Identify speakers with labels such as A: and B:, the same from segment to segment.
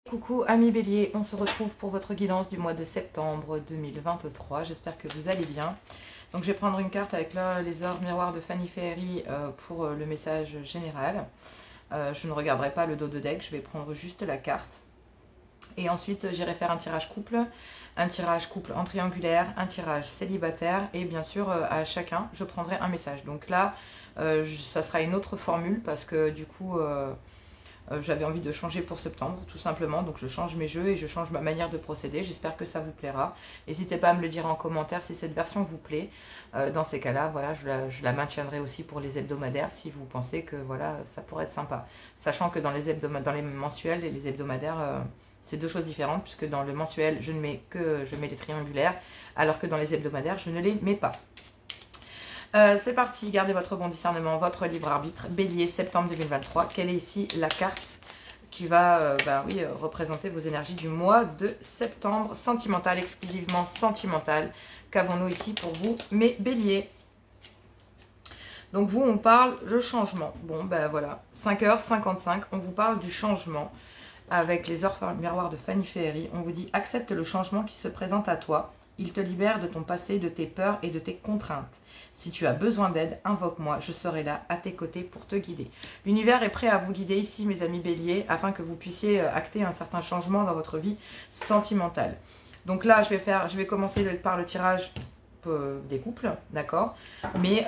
A: Coucou amis bélier, on se retrouve pour votre guidance du mois de septembre 2023. J'espère que vous allez bien. Donc je vais prendre une carte avec là, les orbes miroirs de Fanny Ferry pour le message général. Je ne regarderai pas le dos de deck, je vais prendre juste la carte. Et ensuite j'irai faire un tirage couple en triangulaire, un tirage célibataire et bien sûr à chacun je prendrai un message. Donc là ça sera une autre formule parce que du coup... j'avais envie de changer pour septembre, tout simplement. Donc je change mes jeux et je change ma manière de procéder. J'espère que ça vous plaira. N'hésitez pas à me le dire en commentaire si cette version vous plaît. Dans ces cas-là, voilà, je la maintiendrai aussi pour les hebdomadaires si vous pensez que voilà, ça pourrait être sympa. Sachant que dans les mensuels et les hebdomadaires, c'est deux choses différentes. Puisque dans le mensuel, je mets les triangulaires. Alors que dans les hebdomadaires, je ne les mets pas. C'est parti, gardez votre bon discernement, votre libre arbitre. Bélier, septembre 2023. Quelle est ici la carte qui va représenter vos énergies du mois de septembre? Sentimental, exclusivement sentimental. Qu'avons-nous ici pour vous, mes béliers? Donc vous, on parle de changement. Bon, ben voilà, 5h55, on vous parle du changement. Avec les orbes miroirs de Fanny Ferry, on vous dit accepte le changement qui se présente à toi. Il te libère de ton passé, de tes peurs et de tes contraintes. Si tu as besoin d'aide, invoque-moi, je serai là à tes côtés pour te guider. L'univers est prêt à vous guider ici, mes amis béliers, afin que vous puissiez acter un certain changement dans votre vie sentimentale. Donc là, je vais commencer par le tirage des couples, d'accord? Mais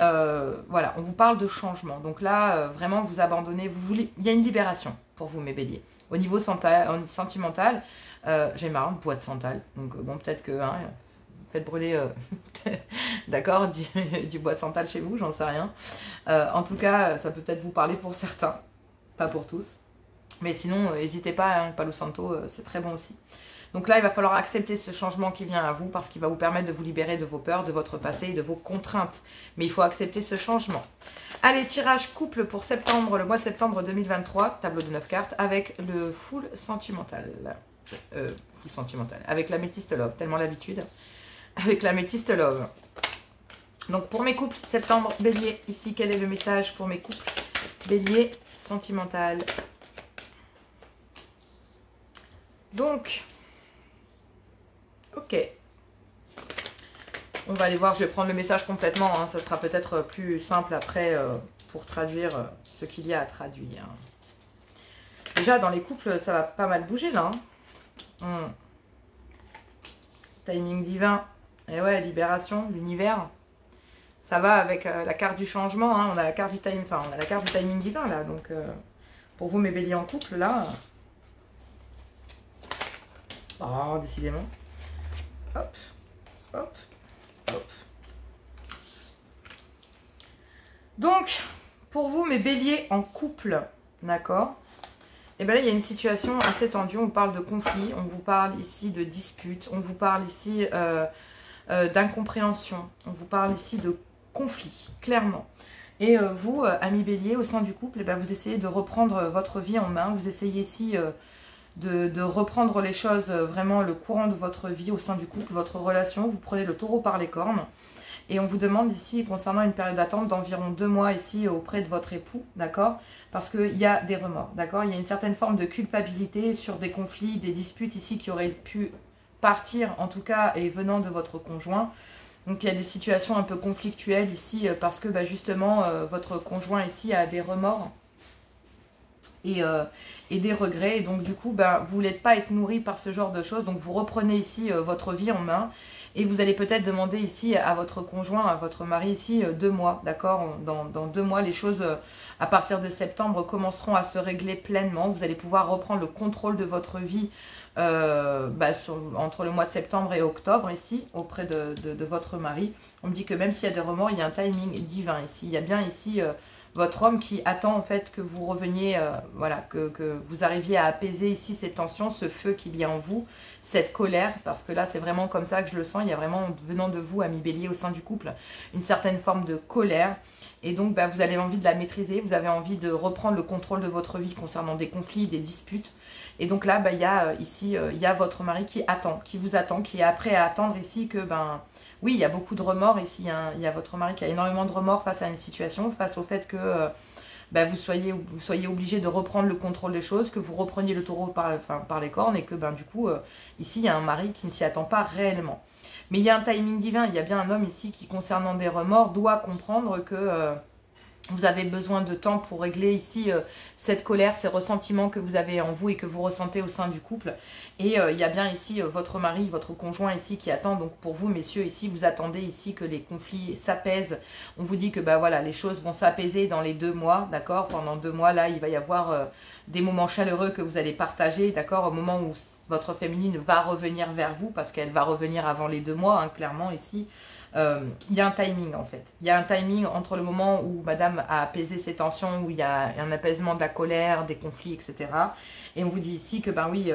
A: voilà, on vous parle de changement. Donc là, vraiment, vous abandonnez, il y a une libération pour vous, mes béliers. Au niveau sentimental, j'ai marre, boîte sentale. Donc bon, peut-être que... faites brûler d'accord, du bois de santal chez vous, j'en sais rien. En tout cas, ça peut peut-être vous parler pour certains, pas pour tous. Mais sinon, n'hésitez pas, Palo Santo, c'est très bon aussi. Donc là, il va falloir accepter ce changement qui vient à vous parce qu'il va vous permettre de vous libérer de vos peurs, de votre passé et de vos contraintes. Mais il faut accepter ce changement. Allez, tirage couple pour septembre, le mois de septembre 2023, tableau de 9 cartes, avec le full sentimental. Full sentimental, avec l'améthyste love, tellement l'habitude. Avec l'améthyste love. Donc pour mes couples, septembre, bélier, ici, quel est le message pour mes couples? Bélier, sentimental. Donc, ok. On va aller voir, je vais prendre le message complètement, hein, ça sera peut-être plus simple après pour traduire ce qu'il y a à traduire. Déjà, dans les couples, ça va pas mal bouger là. Timing divin. Et ouais, libération, l'univers. Ça va avec la carte du changement. Hein. On a la carte du timing, enfin, on a la carte du timing divin là. Donc, pour vous, mes béliers en couple, là. Oh, décidément. Hop, hop, hop. Donc, pour vous, mes béliers en couple, d'accord? Et bien là, il y a une situation assez tendue. On parle de conflit, on vous parle ici de dispute, on vous parle ici d'incompréhension, on vous parle ici de conflit, clairement. Et vous, amis bélier, au sein du couple, vous essayez de reprendre votre vie en main. Vous essayez ici de reprendre les choses, vraiment le courant de votre vie au sein du couple, votre relation. Vous prenez le taureau par les cornes. Et on vous demande ici, concernant une période d'attente d'environ 2 mois ici auprès de votre époux, d'accord? Parce qu'il y a des remords, d'accord? Il y a une certaine forme de culpabilité sur des conflits, des disputes ici qui auraient pu partir, en tout cas, et venant de votre conjoint. Donc il y a des situations un peu conflictuelles ici parce que justement, votre conjoint ici a des remords et des regrets. Et donc du coup, vous ne voulez pas être nourri par ce genre de choses. Donc vous reprenez ici votre vie en main. Et vous allez peut-être demander ici à votre conjoint, à votre mari ici, 2 mois, d'accord? Dans 2 mois, les choses, à partir de septembre, commenceront à se régler pleinement. Vous allez pouvoir reprendre le contrôle de votre vie entre le mois de septembre et octobre, ici, auprès de votre mari. On me dit que même s'il y a des remords, il y a un timing divin ici. Il y a bien ici... votre homme qui attend en fait que vous reveniez, que vous arriviez à apaiser ici ces tensions, ce feu qu'il y a en vous, cette colère, parce que là c'est vraiment comme ça que je le sens, il y a vraiment venant de vous, amis bélier, au sein du couple, une certaine forme de colère, et donc vous avez envie de la maîtriser, vous avez envie de reprendre le contrôle de votre vie concernant des conflits, des disputes, et donc là il y a ici, il y a votre mari qui attend, qui vous attend, qui est prêt à attendre ici que oui, il y a beaucoup de remords ici, hein. Il y a votre mari qui a énormément de remords face à une situation, face au fait que ben, vous soyez obligé de reprendre le contrôle des choses, que vous repreniez le taureau par les cornes et que ben, du coup, ici, il y a un mari qui ne s'y attend pas réellement. Mais il y a un timing divin, il y a bien un homme ici qui, concernant des remords, doit comprendre que vous avez besoin de temps pour régler ici cette colère, ces ressentiments que vous avez en vous et que vous ressentez au sein du couple. Et il y a bien ici votre mari, votre conjoint ici qui attend. Donc pour vous, messieurs, ici, vous attendez ici que les conflits s'apaisent. On vous dit que bah, voilà, les choses vont s'apaiser dans les 2 mois, d'accord. Pendant 2 mois, là, il va y avoir des moments chaleureux que vous allez partager, d'accord, au moment où votre féminine va revenir vers vous, parce qu'elle va revenir avant les 2 mois, hein, clairement ici. Il y a un timing en fait. Il y a un timing entre le moment où madame a apaisé ses tensions, où il y a un apaisement de la colère, des conflits, etc. Et on vous dit ici que, ben oui,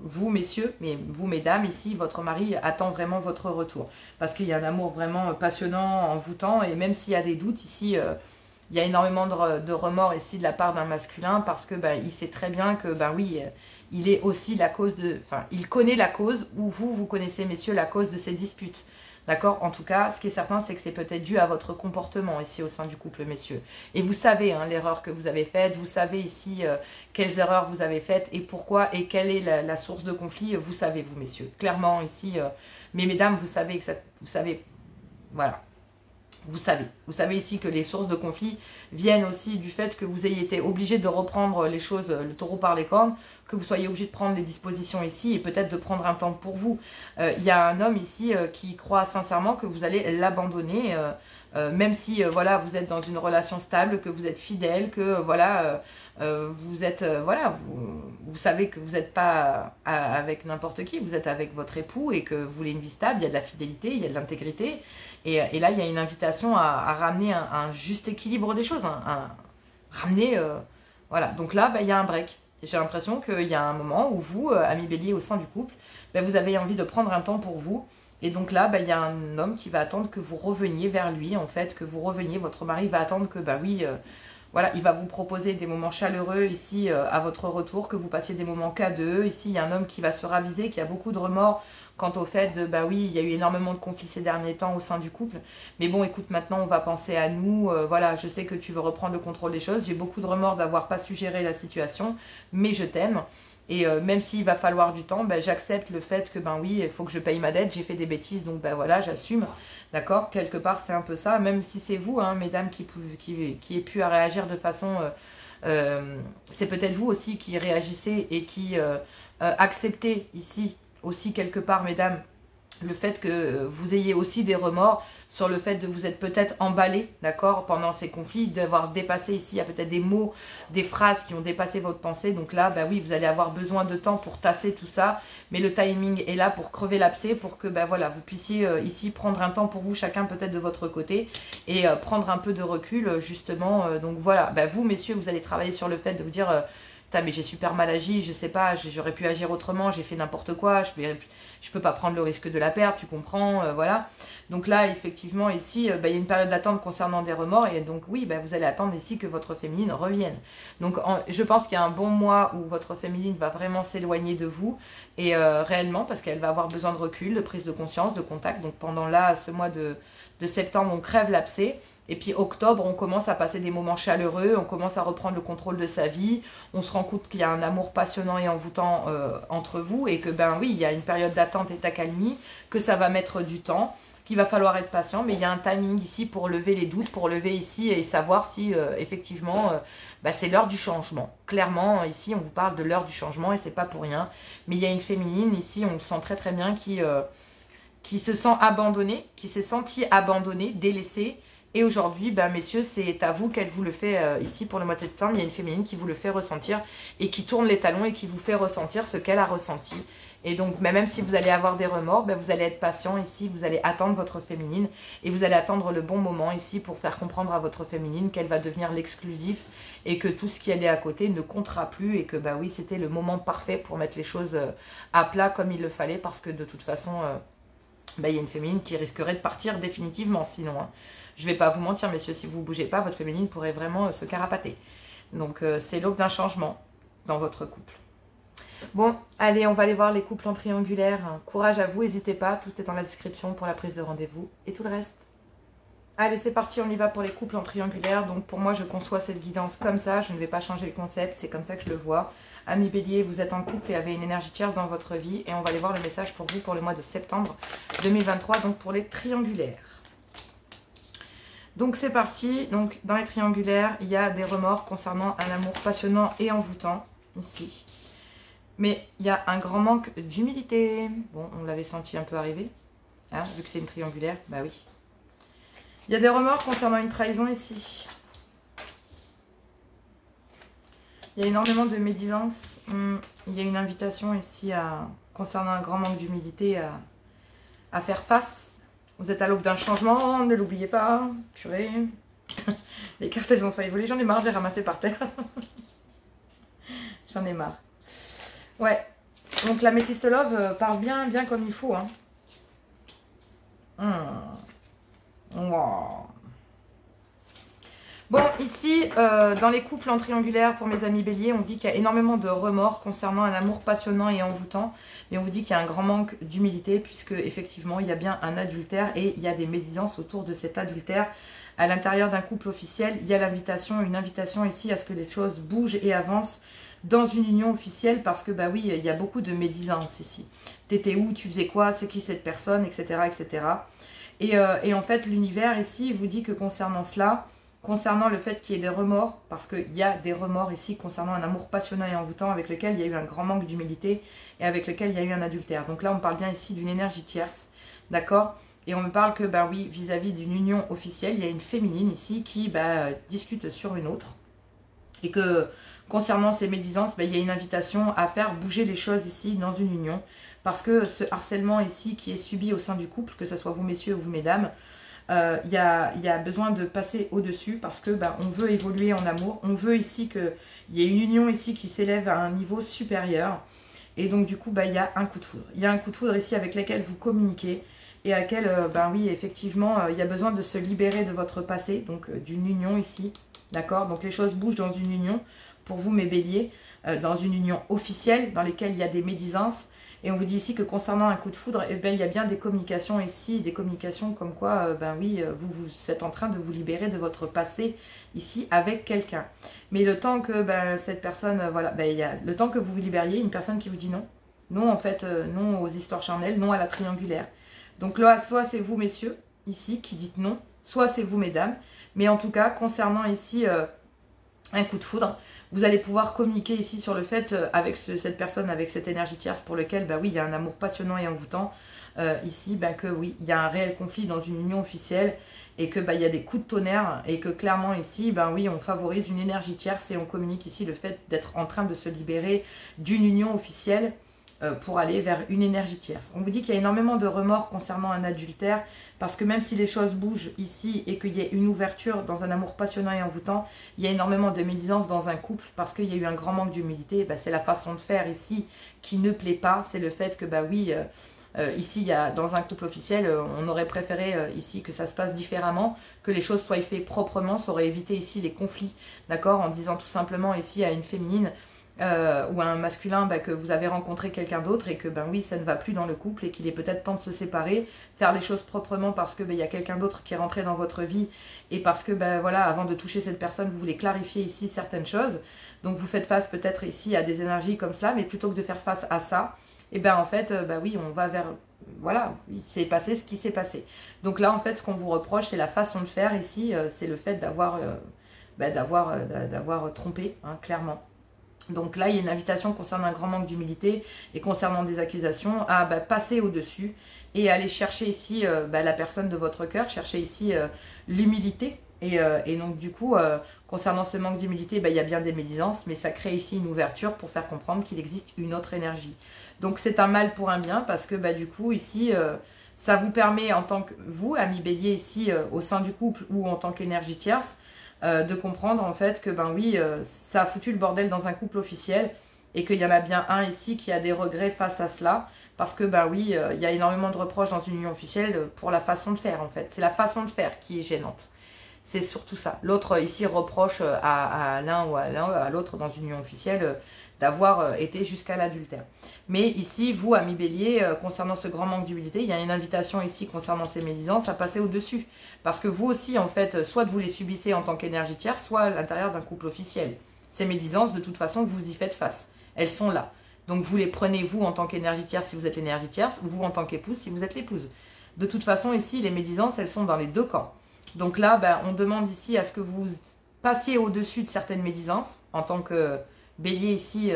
A: vous messieurs, mais vous mesdames, ici, votre mari attend vraiment votre retour. Parce qu'il y a un amour vraiment passionnant, envoûtant, et même s'il y a des doutes, ici, il y a énormément de remords ici de la part d'un masculin, parce que ben, il sait très bien que, ben oui, il est aussi la cause de... Enfin, il connaît la cause, ou vous connaissez, messieurs, la cause de ces disputes. D'accord? En tout cas, ce qui est certain, c'est que c'est peut-être dû à votre comportement ici au sein du couple, messieurs. Et vous savez hein, l'erreur que vous avez faite, vous savez ici quelles erreurs vous avez faites et pourquoi et quelle est la source de conflit, vous savez, vous, messieurs. Clairement, ici, mais mesdames, vous savez que ça... Vous savez, voilà. Vous savez ici que les sources de conflit viennent aussi du fait que vous ayez été obligé de reprendre les choses, le taureau par les cornes, que vous soyez obligé de prendre les dispositions ici et peut-être de prendre un temps pour vous. Il y a un homme ici qui croit sincèrement que vous allez l'abandonner, même si voilà, vous êtes dans une relation stable, que vous êtes fidèle, que voilà, vous êtes, voilà, vous savez que vous n'êtes pas avec n'importe qui, vous êtes avec votre époux et que vous voulez une vie stable, il y a de la fidélité, il y a de l'intégrité. Et là, il y a une invitation à ramener un juste équilibre des choses, ramener, voilà. Donc là, bah, il y a un break. J'ai l'impression qu'il y a un moment où vous, amis bélier au sein du couple, bah, vous avez envie de prendre un temps pour vous. Et donc là, bah, il y a un homme qui va attendre que vous reveniez vers lui, en fait, que vous reveniez. Votre mari va attendre que, bah oui, voilà, il va vous proposer des moments chaleureux ici à votre retour, que vous passiez des moments qu'à deux. Ici, il y a un homme qui va se raviser, qui a beaucoup de remords quant au fait de, bah oui, il y a eu énormément de conflits ces derniers temps au sein du couple. Mais bon, écoute, maintenant, on va penser à nous. Voilà, je sais que tu veux reprendre le contrôle des choses. J'ai beaucoup de remords d'avoir pas su gérer la situation, mais je t'aime. Et même s'il va falloir du temps, ben, j'accepte le fait que, ben oui, il faut que je paye ma dette, j'ai fait des bêtises, donc ben voilà, j'assume, d'accord? Quelque part, c'est un peu ça, même si c'est vous, hein, mesdames, qui ait pu à réagir de façon... c'est peut-être vous aussi qui réagissez et qui acceptez ici, aussi quelque part, mesdames, le fait que vous ayez aussi des remords sur le fait de vous être peut-être emballé, d'accord, pendant ces conflits, d'avoir dépassé ici, il y a peut-être des mots, des phrases qui ont dépassé votre pensée. Donc là, bah oui, vous allez avoir besoin de temps pour tasser tout ça, mais le timing est là pour crever l'abcès, pour que bah voilà, vous puissiez ici prendre un temps pour vous, chacun peut-être de votre côté, et prendre un peu de recul, justement. Donc voilà, bah vous, messieurs, vous allez travailler sur le fait de vous dire... mais j'ai super mal agi, je sais pas, j'aurais pu agir autrement, j'ai fait n'importe quoi, je peux pas prendre le risque de la perdre, tu comprends, voilà. Donc là, effectivement, ici, il y a une période d'attente concernant des remords, et donc oui, vous allez attendre ici que votre féminine revienne. Donc je pense qu'il y a un bon mois où votre féminine va vraiment s'éloigner de vous, et réellement, parce qu'elle va avoir besoin de recul, de prise de conscience, de contact. Donc pendant là, ce mois de septembre, on crève l'abcès. Et puis octobre, on commence à passer des moments chaleureux, on commence à reprendre le contrôle de sa vie, on se rend compte qu'il y a un amour passionnant et envoûtant entre vous, et que ben oui, il y a une période d'attente et d'accalmie, que ça va mettre du temps, qu'il va falloir être patient, mais il y a un timing ici pour lever les doutes, pour lever ici et savoir si effectivement c'est l'heure du changement. Clairement, ici, on vous parle de l'heure du changement et c'est pas pour rien, mais il y a une féminine ici, on le sent très très bien, qui se sent abandonnée, qui s'est sentie abandonnée, délaissée. Et aujourd'hui, messieurs, c'est à vous qu'elle vous le fait ici pour le mois de septembre. Il y a une féminine qui vous le fait ressentir et qui tourne les talons et qui vous fait ressentir ce qu'elle a ressenti. Et donc, même si vous allez avoir des remords, vous allez être patient ici, vous allez attendre votre féminine et vous allez attendre le bon moment ici pour faire comprendre à votre féminine qu'elle va devenir l'exclusif et que tout ce qui est à côté ne comptera plus et que, oui, c'était le moment parfait pour mettre les choses à plat comme il le fallait parce que de toute façon, il y a une féminine qui risquerait de partir définitivement sinon, hein. Je ne vais pas vous mentir, messieurs, si vous ne bougez pas, votre féminine pourrait vraiment se carapater. Donc, c'est l'aube d'un changement dans votre couple. Bon, allez, on va aller voir les couples en triangulaire. Courage à vous, n'hésitez pas, tout est dans la description pour la prise de rendez-vous et tout le reste. Allez, c'est parti, on y va pour les couples en triangulaire. Donc pour moi, je conçois cette guidance comme ça. Je ne vais pas changer le concept, c'est comme ça que je le vois. Amis Bélier, vous êtes en couple et avez une énergie tierce dans votre vie. Et on va aller voir le message pour vous pour le mois de septembre 2023, donc pour les triangulaires. Donc c'est parti. Donc dans les triangulaires, il y a des remords concernant un amour passionnant et envoûtant, ici. Mais il y a un grand manque d'humilité. Bon, on l'avait senti un peu arriver, hein, vu que c'est une triangulaire, bah oui. Il y a des remords concernant une trahison ici. Il y a énormément de médisance. Il y a une invitation ici concernant un grand manque d'humilité à faire face. Vous êtes à l'aube d'un changement, ne l'oubliez pas. Purée. Les cartes, elles ont failli voler. J'en ai marre de les ramasser par terre. J'en ai marre. Ouais. Donc la Métiste Love part bien comme il faut. Hein. Wow. Bon, ici, dans les couples en triangulaire, pour mes amis béliers, on dit qu'il y a énormément de remords concernant un amour passionnant et envoûtant. Mais on vous dit qu'il y a un grand manque d'humilité, puisque effectivement, il y a bien un adultère et il y a des médisances autour de cet adultère. À l'intérieur d'un couple officiel, il y a une invitation ici à ce que les choses bougent et avancent dans une union officielle, parce que, bah oui, il y a beaucoup de médisance ici. T'étais où? Tu faisais quoi? C'est qui cette personne? Etc. etc. Et en fait, l'univers ici vous dit que concernant cela, concernant le fait qu'il y ait des remords, parce qu'il y a des remords ici concernant un amour passionnant et envoûtant avec lequel il y a eu un grand manque d'humilité et avec lequel il y a eu un adultère. Donc là, on parle bien ici d'une énergie tierce, d'accord? Et on me parle que, bah oui, vis-à-vis d'une union officielle, il y a une féminine ici qui discute sur une autre. Et que concernant ces médisances, il y a une invitation à faire bouger les choses ici dans une union. Parce que ce harcèlement ici qui est subi au sein du couple, que ce soit vous messieurs ou vous mesdames, il y a besoin de passer au-dessus, parce que on veut évoluer en amour. On veut ici qu'il y ait une union ici qui s'élève à un niveau supérieur. Et donc du coup, il y a un coup de foudre. Il y a un coup de foudre ici avec lequel vous communiquez et à laquelle, oui, effectivement, il y a besoin de se libérer de votre passé, donc d'une union ici. D'accord? Donc les choses bougent dans une union, pour vous mes béliers, dans une union officielle, dans laquelle il y a des médisances. Et on vous dit ici que concernant un coup de foudre, il y a bien des communications ici, des communications comme quoi, oui, vous êtes en train de vous libérer de votre passé ici avec quelqu'un. Mais le temps que cette personne, voilà, il y a le temps que vous vous libériez, une personne qui vous dit non. Non, en fait, non aux histoires charnelles, non à la triangulaire. Donc là, soit c'est vous, messieurs, ici, qui dites non, soit c'est vous, mesdames. Mais en tout cas, concernant ici un coup de foudre, vous allez pouvoir communiquer ici sur le fait, avec cette personne, avec cette énergie tierce pour lequel, oui, il y a un amour passionnant et envoûtant, ici, que oui, il y a un réel conflit dans une union officielle, et que il y a des coups de tonnerre, et que clairement ici, oui, on favorise une énergie tierce, et on communique ici le fait d'être en train de se libérer d'une union officielle, pour aller vers une énergie tierce. On vous dit qu'il y a énormément de remords concernant un adultère, parce que même si les choses bougent ici et qu'il y a une ouverture dans un amour passionnant et envoûtant, il y a énormément de médisance dans un couple, parce qu'il y a eu un grand manque d'humilité. C'est la façon de faire ici qui ne plaît pas, c'est le fait que oui, ici dans un couple officiel, on aurait préféré ici que ça se passe différemment, que les choses soient faites proprement. Ça aurait évité ici les conflits, d'accord, en disant tout simplement ici à une féminine ou à un masculin que vous avez rencontré quelqu'un d'autre et que oui, ça ne va plus dans le couple et qu'il est peut-être temps de se séparer, faire les choses proprement, parce que il y a quelqu'un d'autre qui est rentré dans votre vie, et parce que voilà, avant de toucher cette personne, vous voulez clarifier ici certaines choses. Donc vous faites face peut-être ici à des énergies comme cela, mais plutôt que de faire face à ça, et en fait, oui, on va vers, voilà, il s'est passé ce qui s'est passé. Donc là, en fait, ce qu'on vous reproche, c'est la façon de faire ici, c'est le fait d'avoir trompé, hein, clairement. Donc là, il y a une invitation concernant un grand manque d'humilité et concernant des accusations à passer au-dessus et aller chercher ici la personne de votre cœur, chercher ici l'humilité. Et donc du coup, concernant ce manque d'humilité, il y a bien des médisances, mais ça crée ici une ouverture pour faire comprendre qu'il existe une autre énergie. Donc c'est un mal pour un bien, parce que du coup ici, ça vous permet en tant que vous, amis bélier ici, au sein du couple ou en tant qu'énergie tierce, de comprendre en fait que oui, ça a foutu le bordel dans un couple officiel, et qu'il y en a bien un ici qui a des regrets face à cela, parce que oui, il y a énormément de reproches dans une union officielle pour la façon de faire en fait. C'est la façon de faire qui est gênante. C'est surtout ça. L'autre ici reproche à l'un ou à l'autre dans une union officielle d'avoir été jusqu'à l'adultère. Mais ici, vous, amis bélier, concernant ce grand manque d'humilité, il y a une invitation ici concernant ces médisances à passer au-dessus. Parce que vous aussi, en fait, soit vous les subissez en tant qu'énergie tierce, soit à l'intérieur d'un couple officiel. Ces médisances, de toute façon, vous y faites face. Elles sont là. Donc vous les prenez, vous, en tant qu'énergie tierce, si vous êtes l'énergie tierce, ou vous, en tant qu'épouse, si vous êtes l'épouse. De toute façon, ici, les médisances, elles sont dans les deux camps. Donc là, ben, on demande ici à ce que vous passiez au-dessus de certaines médisances, en tant que bélier ici,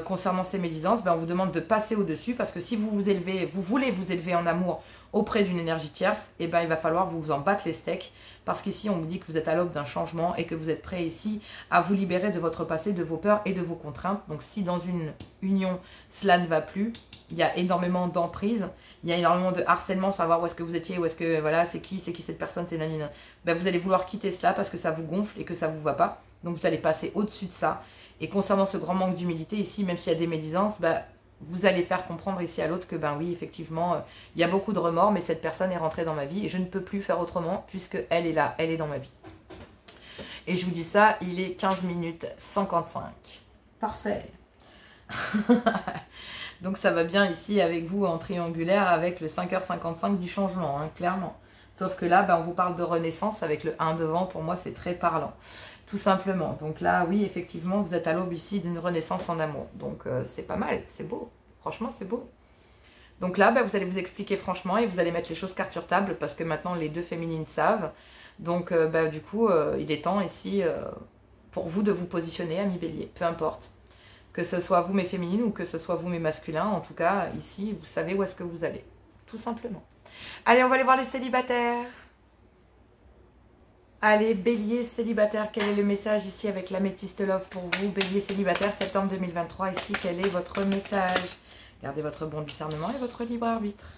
A: concernant ces médisances, ben, on vous demande de passer au-dessus, parce que si vous vous élevez, vous voulez vous élever en amour auprès d'une énergie tierce, et ben, il va falloir vous en battre les steaks, parce qu'ici, on vous dit que vous êtes à l'aube d'un changement, et que vous êtes prêt ici à vous libérer de votre passé, de vos peurs et de vos contraintes. Donc si dans une union, cela ne va plus, il y a énormément d'emprise, il y a énormément de harcèlement, savoir où est-ce que vous étiez, où est-ce que, voilà, c'est qui cette personne, c'est nanina. Ben, vous allez vouloir quitter cela parce que ça vous gonfle et que ça ne vous va pas. Donc vous allez passer au-dessus de ça. Et concernant ce grand manque d'humilité ici, même s'il y a des médisances, ben, vous allez faire comprendre ici à l'autre que ben oui, effectivement, il y a beaucoup de remords, mais cette personne est rentrée dans ma vie et je ne peux plus faire autrement puisque elle est là, elle est dans ma vie. Et je vous dis ça, il est 15 minutes 55. Parfait. Donc ça va bien ici avec vous en triangulaire avec le 5h55 du changement, hein, clairement. Sauf que là, ben, on vous parle de renaissance avec le 1 devant, pour moi c'est très parlant. Tout simplement. Donc là, oui, effectivement, vous êtes à l'aube ici d'une renaissance en amour. Donc c'est pas mal, c'est beau. Franchement, c'est beau. Donc là, ben, vous allez vous expliquer franchement et vous allez mettre les choses carte sur table parce que maintenant les deux féminines savent. Donc ben, du coup, il est temps ici pour vous de vous positionner, amis bélier, peu importe. Que ce soit vous mes féminines ou que ce soit vous mes masculins, en tout cas, ici, vous savez où est-ce que vous allez. Tout simplement. Allez, on va aller voir les célibataires. Allez, bélier célibataire, quel est le message ici avec l'améthyste love pour vous? Bélier célibataire, septembre 2023, ici, quel est votre message? Gardez votre bon discernement et votre libre arbitre.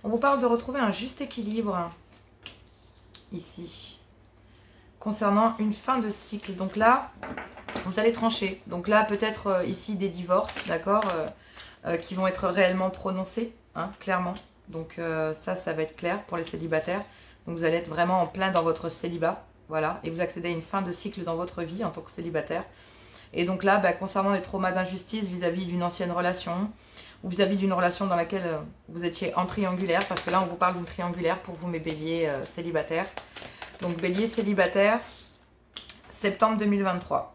A: On vous parle de retrouver un juste équilibre, ici, concernant une fin de cycle. Donc là, vous allez trancher. Donc là, peut-être ici des divorces, d'accord, qui vont être réellement prononcés, hein, clairement. Donc ça va être clair pour les célibataires. Donc vous allez être vraiment en plein dans votre célibat, voilà. Et vous accédez à une fin de cycle dans votre vie en tant que célibataire. Et donc là, bah, concernant les traumas d'injustice vis-à-vis d'une ancienne relation, ou vis-à-vis d'une relation dans laquelle vous étiez en triangulaire, parce que là, on vous parle d'une triangulaire pour vous, mes béliers célibataires. Donc bélier célibataire, septembre 2023.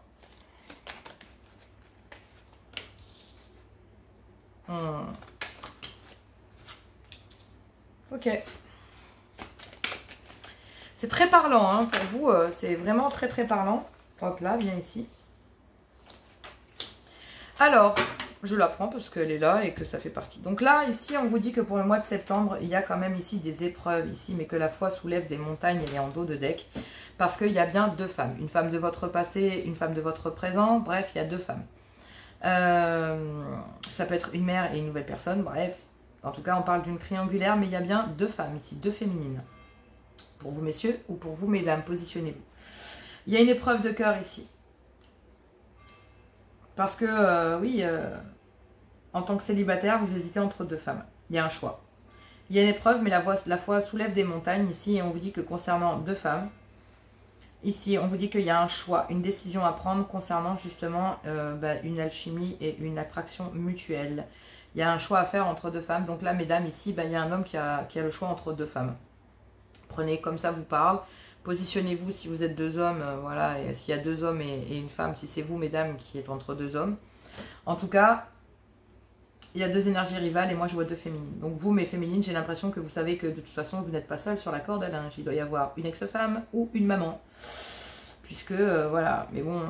A: Ok. C'est très parlant, hein, pour vous, c'est vraiment très très parlant. Hop là, viens ici. Alors, je la prends parce qu'elle est là et que ça fait partie. Donc là, ici, on vous dit que pour le mois de septembre, il y a quand même ici des épreuves, ici, mais que la foi soulève des montagnes, elle est en dos de deck. Parce qu'il y a bien deux femmes. Une femme de votre passé, une femme de votre présent. Bref, il y a deux femmes. Ça peut être une mère et une nouvelle personne, bref. En tout cas, on parle d'une triangulaire, mais il y a bien deux femmes ici, deux féminines. Pour vous, messieurs, ou pour vous, mesdames, positionnez-vous. Il y a une épreuve de cœur ici. Parce que, oui, en tant que célibataire, vous hésitez entre deux femmes. Il y a un choix. Il y a une épreuve, mais la foi soulève des montagnes ici. Et on vous dit que concernant deux femmes, ici, on vous dit qu'il y a un choix, une décision à prendre concernant justement une alchimie et une attraction mutuelle. Il y a un choix à faire entre deux femmes. Donc là, mesdames, ici, il y a un homme qui a le choix entre deux femmes. Prenez comme ça vous parle. Positionnez-vous si vous êtes deux hommes, voilà, et s'il y a deux hommes et une femme, si c'est vous, mesdames, qui êtes entre deux hommes. En tout cas, il y a deux énergies rivales et moi je vois deux féminines. Donc vous, mes féminines, j'ai l'impression que vous savez que de toute façon, vous n'êtes pas seul sur la corde à linge. Il doit y avoir une ex-femme ou une maman. Puisque, voilà, mais bon,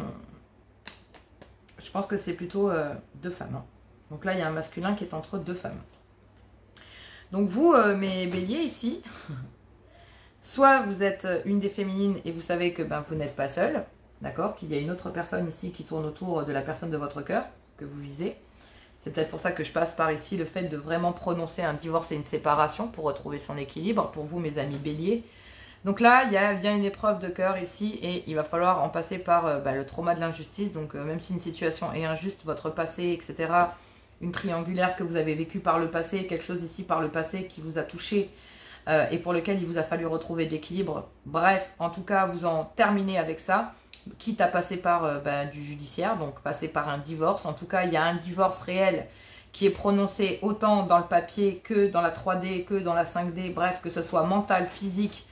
A: je pense que c'est plutôt deux femmes. Hein. Donc là, il y a un masculin qui est entre deux femmes. Donc vous, mes béliers ici... Soit vous êtes une des féminines et vous savez que vous n'êtes pas seul, d'accord, qu'il y a une autre personne ici qui tourne autour de la personne de votre cœur, que vous visez. C'est peut-être pour ça que je passe par ici le fait de vraiment prononcer un divorce et une séparation pour retrouver son équilibre, pour vous mes amis béliers. Donc là, il y a bien une épreuve de cœur ici et il va falloir en passer par le trauma de l'injustice. Donc même si une situation est injuste, votre passé, etc., une triangulaire que vous avez vécue par le passé, quelque chose ici par le passé qui vous a touché, et pour lequel il vous a fallu retrouver de l'équilibre. Bref, en tout cas, vous en terminez avec ça. quitte à passer par du judiciaire, donc passer par un divorce. En tout cas, il y a un divorce réel qui est prononcé autant dans le papier que dans la 3D, que dans la 5D, bref, que ce soit mental, physique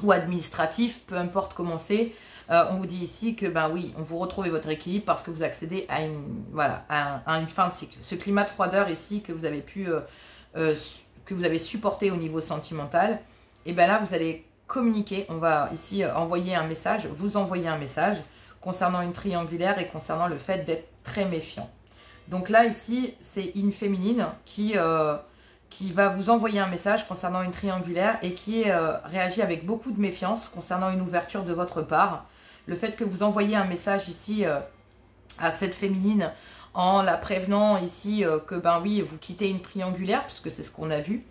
A: ou administratif, peu importe comment c'est. On vous dit ici que, ben oui, on vous retrouvez votre équilibre parce que vous accédez à une fin de cycle. Ce climat de froideur ici que vous avez que vous avez supporté au niveau sentimental, et ben là, vous allez communiquer. On va ici envoyer un message, vous envoyer un message concernant une triangulaire et concernant le fait d'être très méfiant. Donc là, ici, c'est une féminine qui va vous envoyer un message concernant une triangulaire et qui réagit avec beaucoup de méfiance concernant une ouverture de votre part. Le fait que vous envoyez un message ici à cette féminine en la prévenant ici que, ben oui, vous quittez une triangulaire, puisque c'est ce qu'on a vu.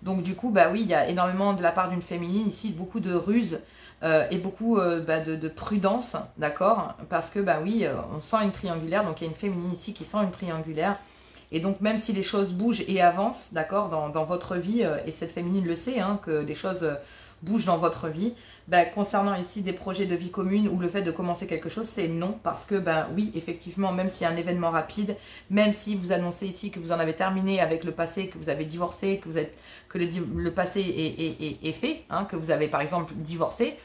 A: Donc du coup, bah oui, il y a énormément de la part d'une féminine ici, beaucoup de ruse et beaucoup de prudence, d'accord? Parce que, bah oui, on sent une triangulaire, donc il y a une féminine ici qui sent une triangulaire. Et donc même si les choses bougent et avancent, d'accord, dans votre vie, et cette féminine le sait, hein, que les choses bougent dans votre vie, bah, concernant ici des projets de vie commune ou le fait de commencer quelque chose, c'est non, parce que ben oui, effectivement, même s'il y a un événement rapide, même si vous annoncez ici que vous en avez terminé avec le passé, que vous avez divorcé, que le passé est fait, hein, que vous avez par exemple divorcé,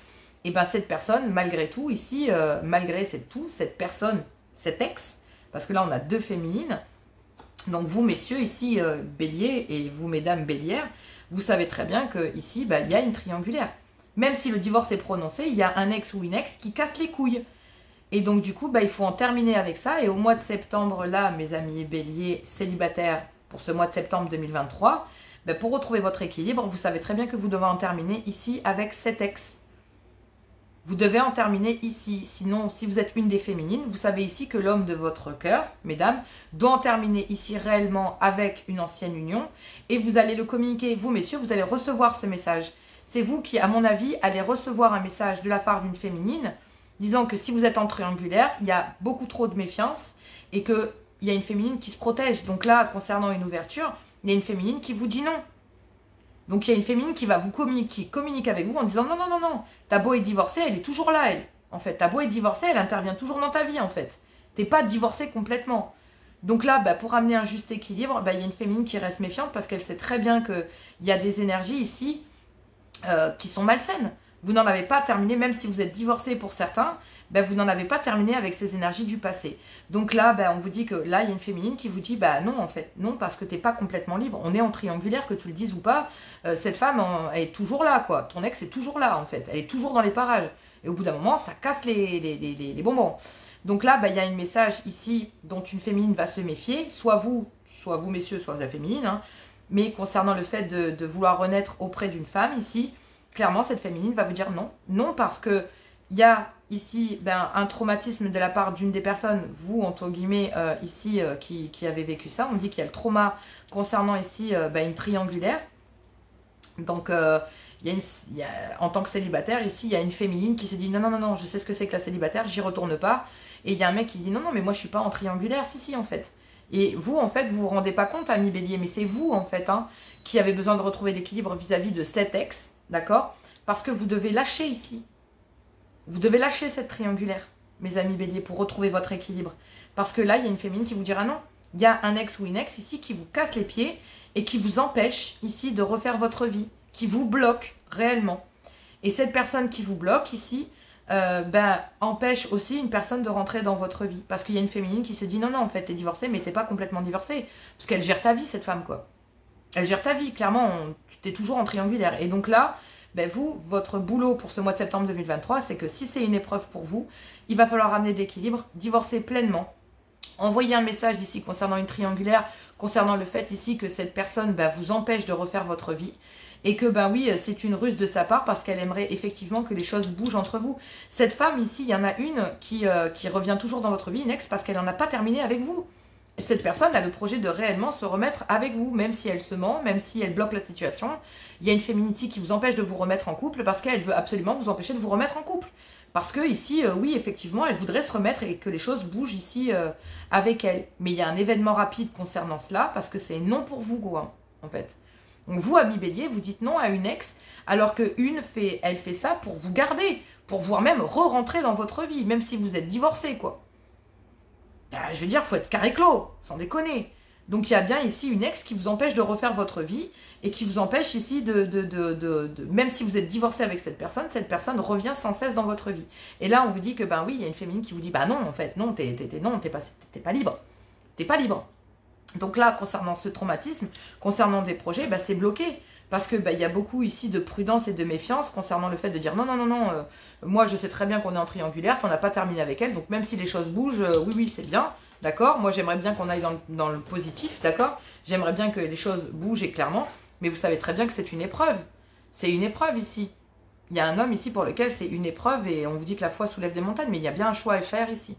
A: et ben cette personne, malgré tout, ici, malgré cette personne, cet ex, parce que là on a deux féminines, donc vous messieurs ici bélier et vous mesdames bélières, vous savez très bien que ici bah, il y a une triangulaire. Même si le divorce est prononcé, il y a un ex ou une ex qui casse les couilles. Et donc du coup, bah, il faut en terminer avec ça. Et au mois de septembre, là, mes amis béliers célibataires, pour ce mois de septembre 2023, bah, pour retrouver votre équilibre, vous savez très bien que vous devez en terminer ici avec cet ex. Vous devez en terminer ici. Sinon, si vous êtes une des féminines, vous savez ici que l'homme de votre cœur, mesdames, doit en terminer ici réellement avec une ancienne union. Et vous allez le communiquer. Vous, messieurs, vous allez recevoir ce message. C'est vous qui, à mon avis, allez recevoir un message de la part d'une féminine disant que si vous êtes en triangulaire, il y a beaucoup trop de méfiance et qu'il y a une féminine qui se protège. Donc là, concernant une ouverture, il y a une féminine qui vous dit non. Donc il y a une féminine qui va vous communique avec vous en disant non, non, non, non, t'as beau être divorcée, elle est toujours là, elle. En fait, t'as beau être divorcée, elle intervient toujours dans ta vie, en fait. T'es pas divorcée complètement. Donc là, bah, pour amener un juste équilibre, bah, il y a une féminine qui reste méfiante parce qu'elle sait très bien qu'il y a des énergies ici qui sont malsaines. Vous n'en avez pas terminé, même si vous êtes divorcé pour certains, ben vous n'en avez pas terminé avec ces énergies du passé. Donc là, ben on vous dit que là, il y a une féminine qui vous dit, bah non, en fait, non, parce que tu n'es pas complètement libre. On est en triangulaire, que tu le dises ou pas, cette femme, elle est toujours là, quoi. Ton ex est toujours là, en fait. Elle est toujours dans les parages. Et au bout d'un moment, ça casse les bonbons. Donc là, ben, il y a un message ici dont une féminine va se méfier, soit vous messieurs, soit la féminine, hein. Mais concernant le fait de vouloir renaître auprès d'une femme ici, clairement, cette féminine va vous dire non. Non, parce que il y a ici ben, un traumatisme de la part d'une des personnes, vous, entre guillemets, ici, qui avez vécu ça. On dit qu'il y a le trauma concernant ici ben, une triangulaire. Donc, en tant que célibataire, ici, il y a une féminine qui se dit non, non, non, non, je sais ce que c'est que la célibataire, j'y retourne pas. Et il y a un mec qui dit non, non, mais moi, je suis pas en triangulaire. Si, si, en fait. Et vous, en fait, vous vous rendez pas compte, ami bélier, mais c'est vous, en fait, hein, qui avez besoin de retrouver l'équilibre vis-à-vis de cet ex, d'accord? Parce que vous devez lâcher ici. Vous devez lâcher cette triangulaire, mes amis béliers, pour retrouver votre équilibre. Parce que là, il y a une féminine qui vous dira non. Il y a un ex ou une ex ici qui vous casse les pieds et qui vous empêche ici de refaire votre vie, qui vous bloque réellement. Et cette personne qui vous bloque ici, ben, empêche aussi une personne de rentrer dans votre vie. Parce qu'il y a une féminine qui se dit non, non, en fait, t'es divorcée, mais t'es pas complètement divorcée. Parce qu'elle gère ta vie, cette femme, quoi. Elle gère ta vie, clairement, tu es toujours en triangulaire. Et donc là, ben vous, votre boulot pour ce mois de septembre 2023, c'est que si c'est une épreuve pour vous, il va falloir ramener de l'équilibre, divorcer pleinement. Envoyer un message ici concernant une triangulaire, concernant le fait ici que cette personne ben, vous empêche de refaire votre vie. Et que, ben oui, c'est une ruse de sa part parce qu'elle aimerait effectivement que les choses bougent entre vous. Cette femme ici, il y en a une qui revient toujours dans votre vie, une ex, parce qu'elle n'en a pas terminé avec vous. Et cette personne a le projet de réellement se remettre avec vous, même si elle se ment, même si elle bloque la situation. Il y a une féminine ici qui vous empêche de vous remettre en couple parce qu'elle veut absolument vous empêcher de vous remettre en couple. Parce que ici, oui, effectivement, elle voudrait se remettre et que les choses bougent ici avec elle. Mais il y a un événement rapide concernant cela parce que c'est non pour vous, quoi, en fait. Donc vous, ami Bélier, vous dites non à une ex, alors qu'une, elle fait ça pour vous garder, pour voire même re-rentrer dans votre vie, même si vous êtes divorcé, quoi. Je veux dire, il faut être carré clos, sans déconner. Donc il y a bien ici une ex qui vous empêche de refaire votre vie et qui vous empêche ici même si vous êtes divorcé avec cette personne revient sans cesse dans votre vie. Et là, on vous dit que, ben oui, il y a une féminine qui vous dit, bah non, en fait, non, t'es pas libre. T'es pas libre. Donc là, concernant ce traumatisme, concernant des projets, bah, c'est bloqué. Parce que bah, y a beaucoup ici de prudence et de méfiance concernant le fait de dire non, non, non, non, moi je sais très bien qu'on est en triangulaire, t'en as pas terminé avec elle, donc même si les choses bougent, oui, oui, c'est bien, d'accord. Moi j'aimerais bien qu'on aille dans le positif, d'accord. J'aimerais bien que les choses bougent et clairement, mais vous savez très bien que c'est une épreuve. C'est une épreuve ici. Il y a un homme ici pour lequel c'est une épreuve et on vous dit que la foi soulève des montagnes, mais il y a bien un choix à faire ici.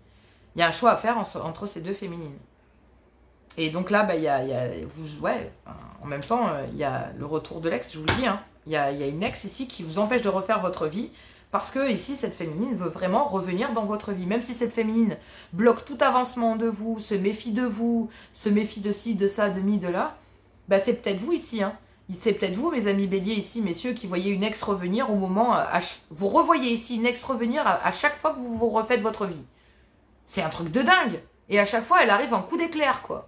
A: Il y a un choix à faire entre ces deux féminines. Et donc là, bah, en même temps, il y a le retour de l'ex, je vous le dis. Hein. Il y a une ex ici qui vous empêche de refaire votre vie parce que ici, cette féminine veut vraiment revenir dans votre vie. Même si cette féminine bloque tout avancement de vous, se méfie de vous, se méfie de ci, de ça, de mi, de là, bah, c'est peut-être vous ici. Hein. C'est peut-être vous, mes amis béliers ici, messieurs, qui voyez une ex revenir au moment... vous revoyez ici une ex revenir à chaque fois que vous refaites votre vie. C'est un truc de dingue. Et à chaque fois, elle arrive en coup d'éclair, quoi.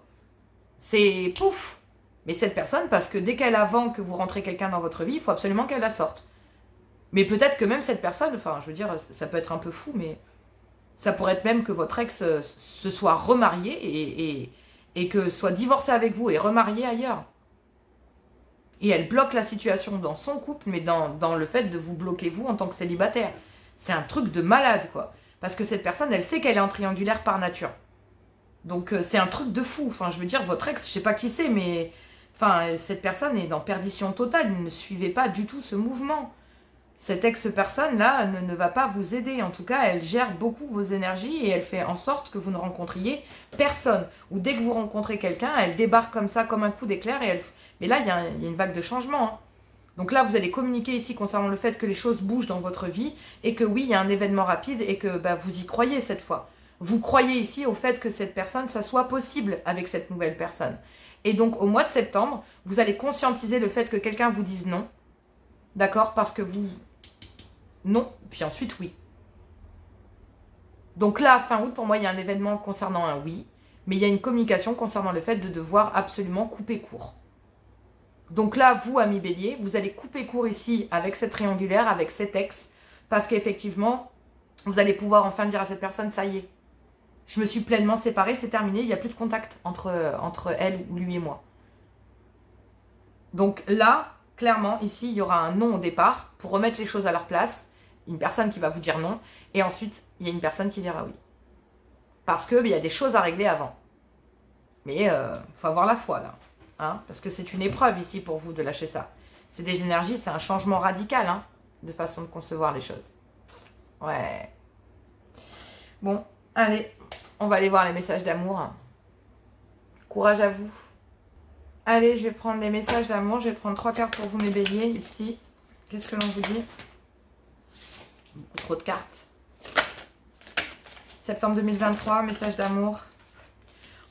A: C'est pouf. Mais cette personne, parce que dès qu'elle avant que vous rentrez quelqu'un dans votre vie, il faut absolument qu'elle la sorte. Mais peut-être que même cette personne, enfin je veux dire, ça peut être un peu fou, mais ça pourrait être même que votre ex se soit remarié et que soit divorcé avec vous et remarié ailleurs. Et elle bloque la situation dans son couple, mais dans le fait de vous bloquer vous en tant que célibataire. C'est un truc de malade, quoi. Parce que cette personne, elle sait qu'elle est en triangulaire par nature. Donc c'est un truc de fou. Enfin, je veux dire, votre ex, je sais pas qui c'est, mais enfin, cette personne est dans perdition totale. Ne suivez pas du tout ce mouvement. Cette ex-personne-là ne va pas vous aider. En tout cas, elle gère beaucoup vos énergies et elle fait en sorte que vous ne rencontriez personne. Ou dès que vous rencontrez quelqu'un, elle débarque comme ça, comme un coup d'éclair. Mais là, il y a une vague de changement. Hein. Donc là, vous allez communiquer ici concernant le fait que les choses bougent dans votre vie et que oui, il y a un événement rapide et que bah, vous y croyez cette fois. Vous croyez ici au fait que cette personne, ça soit possible avec cette nouvelle personne. Et donc, au mois de septembre, vous allez conscientiser le fait que quelqu'un vous dise non. D'accord? Parce que vous... Non, puis ensuite oui. Donc là, fin août, pour moi, il y a un événement concernant un oui. Mais il y a une communication concernant le fait de devoir absolument couper court. Donc là, vous, amis bélier, vous allez couper court ici avec cette triangulaire, avec cet ex. Parce qu'effectivement, vous allez pouvoir enfin dire à cette personne, ça y est. Je me suis pleinement séparée, c'est terminé, il n'y a plus de contact entre elle ou lui et moi. Donc là, clairement, ici, il y aura un non au départ pour remettre les choses à leur place. Une personne qui va vous dire non. Et ensuite, il y a une personne qui dira oui. Parce qu'il y a des choses à régler avant. Mais faut avoir la foi, là. Hein, parce que c'est une épreuve ici pour vous de lâcher ça. C'est des énergies, c'est un changement radical hein, de façon de concevoir les choses. Ouais. Bon, allez, on va aller voir les messages d'amour. Courage à vous. Allez, je vais prendre les messages d'amour. Je vais prendre 3 cartes pour vous, mes béliers, ici. Qu'est-ce que l'on vous dit? Beaucoup trop de cartes. Septembre 2023, message d'amour.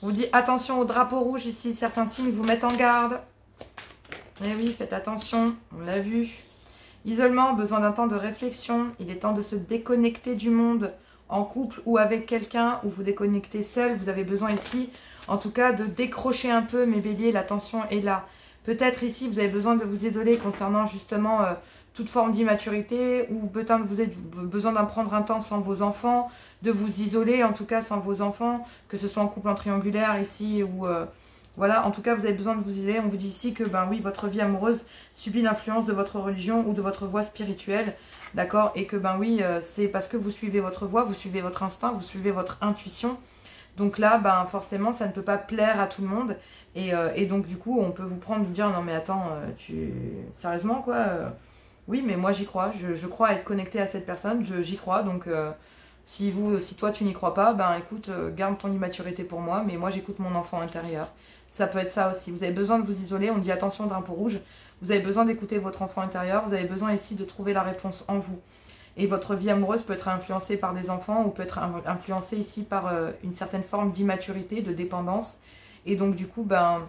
A: On vous dit attention au drapeau rouge ici. Certains signes vous mettent en garde. Eh oui, faites attention. On l'a vu. Isolement, besoin d'un temps de réflexion. Il est temps de se déconnecter du monde en couple ou avec quelqu'un ou vous déconnecter seul. Vous avez besoin ici, en tout cas, de décrocher un peu, mes béliers. La tension est là. Peut-être ici, vous avez besoin de vous isoler concernant justement toute forme d'immaturité ou peut-être vous avez besoin d'en prendre un temps sans vos enfants, de vous isoler en tout cas sans vos enfants, que ce soit en couple en triangulaire ici ou... voilà, en tout cas, vous avez besoin de vous isoler. On vous dit ici que, ben oui, votre vie amoureuse subit l'influence de votre religion ou de votre voie spirituelle, d'accord? Et que, ben oui, c'est parce que vous suivez votre voie, vous suivez votre instinct, vous suivez votre intuition. Donc là, ben forcément, ça ne peut pas plaire à tout le monde. Et donc, du coup, on peut vous prendre, vous dire, non mais attends, sérieusement, quoi oui, mais moi, j'y crois. Je crois à être connecté à cette personne, j'y crois, donc... si toi tu n'y crois pas, ben écoute, garde ton immaturité pour moi, mais moi j'écoute mon enfant intérieur. Ça peut être ça aussi. Vous avez besoin de vous isoler, on dit attention drapeau rouge. Vous avez besoin d'écouter votre enfant intérieur, vous avez besoin ici de trouver la réponse en vous. Et votre vie amoureuse peut être influencée par des enfants ou peut être influencée ici par une certaine forme d'immaturité, de dépendance. Et donc du coup, ben,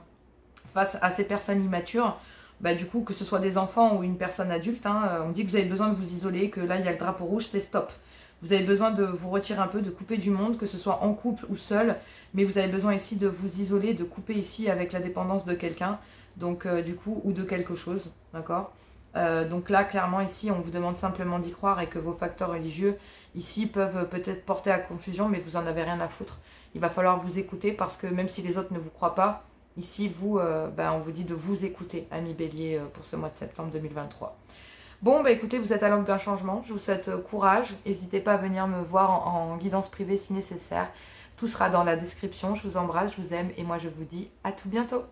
A: face à ces personnes immatures, bah, du coup, que ce soit des enfants ou une personne adulte, hein, on dit que vous avez besoin de vous isoler, que là, il y a le drapeau rouge, c'est stop. Vous avez besoin de vous retirer un peu, de couper du monde, que ce soit en couple ou seul, mais vous avez besoin ici de vous isoler, de couper ici avec la dépendance de quelqu'un, donc du coup, ou de quelque chose, d'accord. Donc là, clairement, ici, on vous demande simplement d'y croire et que vos facteurs religieux, ici, peuvent peut-être porter à confusion, mais vous en avez rien à foutre. Il va falloir vous écouter parce que même si les autres ne vous croient pas, ici, vous, on vous dit de vous écouter, amis Bélier, pour ce mois de septembre 2023. Bon, bah écoutez, vous êtes à l'angle d'un changement. Je vous souhaite courage. N'hésitez pas à venir me voir en guidance privée si nécessaire. Tout sera dans la description. Je vous embrasse, je vous aime et moi je vous dis à tout bientôt.